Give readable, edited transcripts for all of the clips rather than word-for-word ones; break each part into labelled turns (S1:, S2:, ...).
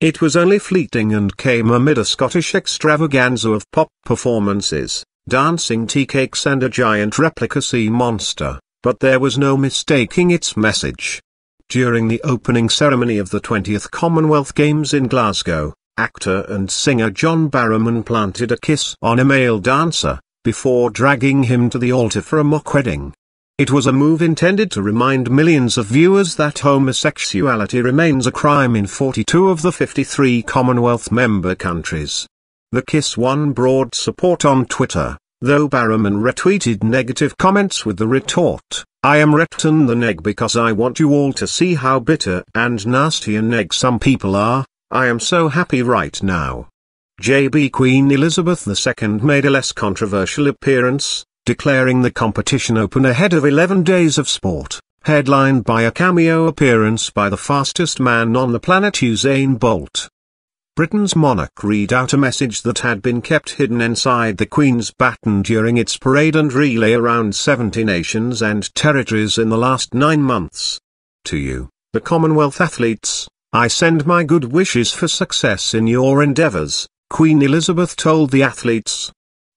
S1: It was only fleeting and came amid a Scottish extravaganza of pop performances, dancing teacakes and a giant replica sea monster, but there was no mistaking its message. During the opening ceremony of the 20th Commonwealth Games in Glasgow, actor and singer John Barrowman planted a kiss on a male dancer, before dragging him to the altar for a mock wedding. It was a move intended to remind millions of viewers that homosexuality remains a crime in 42 of the 53 Commonwealth member countries. The kiss won broad support on Twitter, though Barrowman retweeted negative comments with the retort, "I am retweeting the neg because I want you all to see how bitter and nasty a neg some people are. I am so happy right now." JB Queen Elizabeth II made a less controversial appearance, declaring the competition open ahead of 11 days of sport, headlined by a cameo appearance by the fastest man on the planet Usain Bolt. Britain's monarch read out a message that had been kept hidden inside the Queen's baton during its parade and relay around 70 nations and territories in the last 9 months. "To you, the Commonwealth athletes, I send my good wishes for success in your endeavours," Queen Elizabeth told the athletes.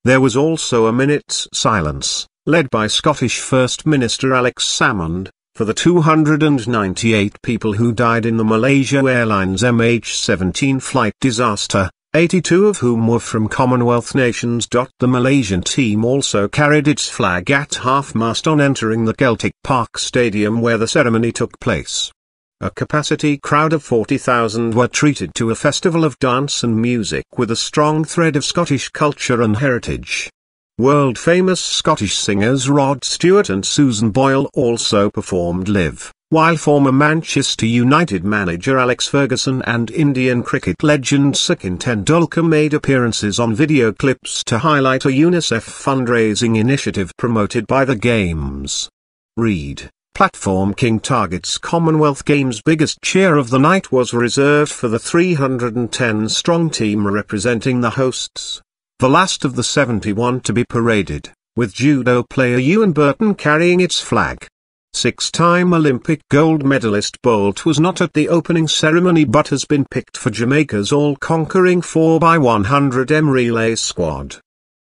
S1: There was also a minute's silence, led by Scottish First Minister Alex Salmond, for the 298 people who died in the Malaysia Airlines MH17 flight disaster, 82 of whom were from Commonwealth nations. The Malaysian team also carried its flag at half-mast on entering the Celtic Park Stadium where the ceremony took place. A capacity crowd of 40,000 were treated to a festival of dance and music with a strong thread of Scottish culture and heritage. World-famous Scottish singers Rod Stewart and Susan Boyle also performed live, while former Manchester United manager Alex Ferguson and Indian cricket legend Sachin Tendulkar made appearances on video clips to highlight a UNICEF fundraising initiative promoted by the Games. Read. Platform King targets Commonwealth Games' biggest cheer of the night was reserved for the 310-strong team representing the hosts, the last of the 71 to be paraded, with judo player Ewan Burton carrying its flag. 6-time Olympic gold medalist Bolt was not at the opening ceremony but has been picked for Jamaica's all-conquering 4x100m relay squad.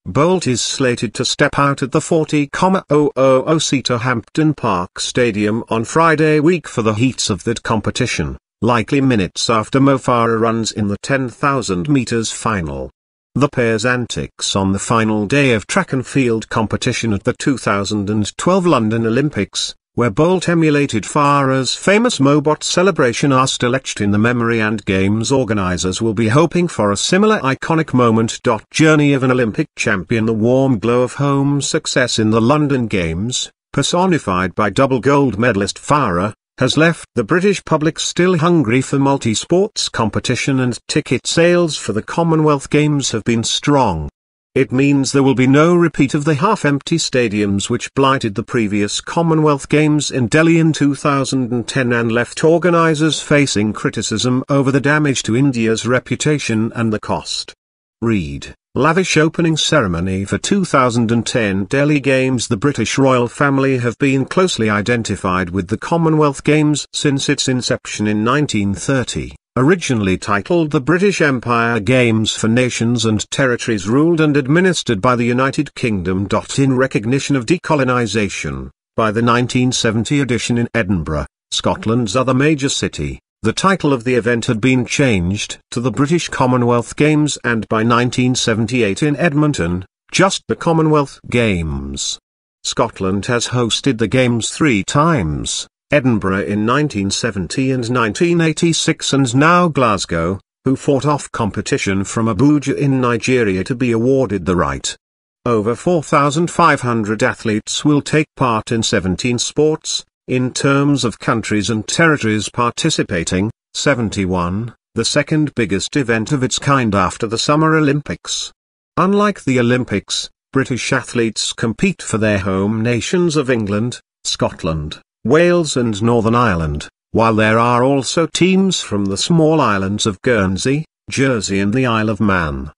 S1: Bolt is slated to step out at the 40,000-seater Hampden Park Stadium on Friday week for the heats of that competition, likely minutes after Mo Farah runs in the 10,000 meters final. The pair's antics on the final day of track and field competition at the 2012 London Olympics, where Bolt emulated Farah's famous Mobot celebration, are still etched in the memory, and Games organisers will be hoping for a similar iconic moment. Journey of an Olympic champion. The warm glow of home success in the London Games, personified by double gold medalist Farah, has left the British public still hungry for multi-sports competition, and ticket sales for the Commonwealth Games have been strong. It means there will be no repeat of the half-empty stadiums which blighted the previous Commonwealth Games in Delhi in 2010 and left organisers facing criticism over the damage to India's reputation and the cost. Read. Lavish opening ceremony for 2010 Delhi Games. The British royal family have been closely identified with the Commonwealth Games since its inception in 1930. Originally titled the British Empire Games for nations and territories ruled and administered by the United Kingdom. In recognition of decolonisation, by the 1970 edition in Edinburgh, Scotland's other major city, the title of the event had been changed to the British Commonwealth Games, and by 1978 in Edmonton, just the Commonwealth Games. Scotland has hosted the Games 3 times. Edinburgh in 1970 and 1986, and now Glasgow, who fought off competition from Abuja in Nigeria to be awarded the right. Over 4,500 athletes will take part in 17 sports, in terms of countries and territories participating, 71, the second biggest event of its kind after the Summer Olympics. Unlike the Olympics, British athletes compete for their home nations of England, Scotland, Wales and Northern Ireland, while there are also teams from the small islands of Guernsey, Jersey and the Isle of Man.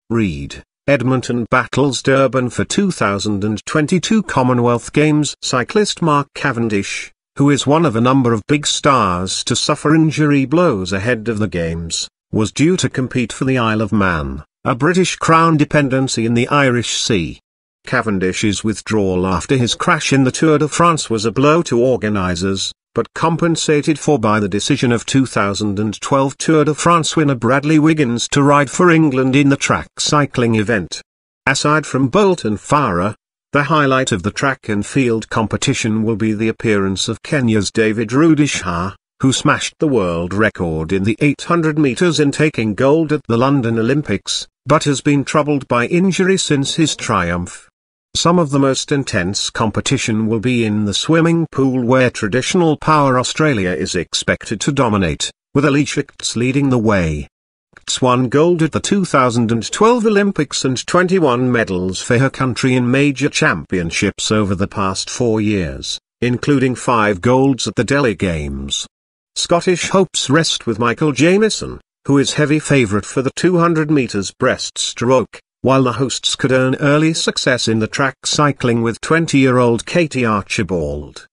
S1: Read. Edmonton battles Durban for 2022 Commonwealth Games. Cyclist Mark Cavendish, who is one of a number of big stars to suffer injury blows ahead of the Games, was due to compete for the Isle of Man, a British Crown dependency in the Irish Sea. Cavendish's withdrawal after his crash in the Tour de France was a blow to organisers, but compensated for by the decision of 2012 Tour de France winner Bradley Wiggins to ride for England in the track cycling event. Aside from Bolt and Farah, the highlight of the track and field competition will be the appearance of Kenya's David Rudisha, who smashed the world record in the 800 meters in taking gold at the London Olympics, but has been troubled by injury since his triumph. Some of the most intense competition will be in the swimming pool, where traditional power Australia is expected to dominate, with Alicia Keys leading the way. Keys won gold at the 2012 Olympics and 21 medals for her country in major championships over the past 4 years, including 5 golds at the Delhi Games. Scottish hopes rest with Michael Jamieson, who is heavy favourite for the 200 metres breaststroke, while the hosts could earn early success in the track cycling with 20-year-old Katie Archibald.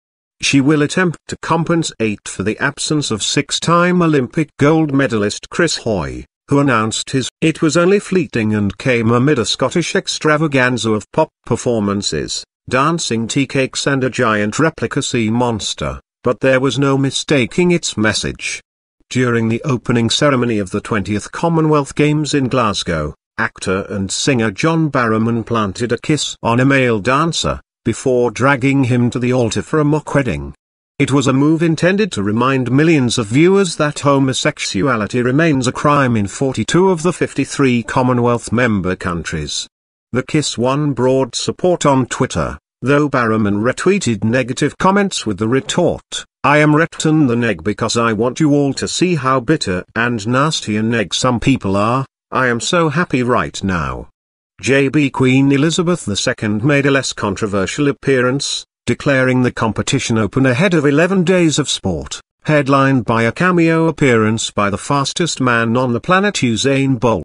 S1: She will attempt to compensate for the absence of 6-time Olympic gold medalist Chris Hoy, who announced his "It was only fleeting" and came amid a Scottish extravaganza of pop performances, dancing tea cakes and a giant replica sea monster, but there was no mistaking its message. During the opening ceremony of the 20th Commonwealth Games in Glasgow, actor and singer John Barrowman planted a kiss on a male dancer, before dragging him to the altar for a mock wedding. It was a move intended to remind millions of viewers that homosexuality remains a crime in 42 of the 53 Commonwealth member countries. The kiss won broad support on Twitter, though Barrowman retweeted negative comments with the retort, "I am retweeting the neg because I want you all to see how bitter and nasty a neg some people are. I am so happy right now." JB Queen Elizabeth II made a less controversial appearance, declaring the competition open ahead of 11 days of sport, headlined by a cameo appearance by the fastest man on the planet Usain Bolt.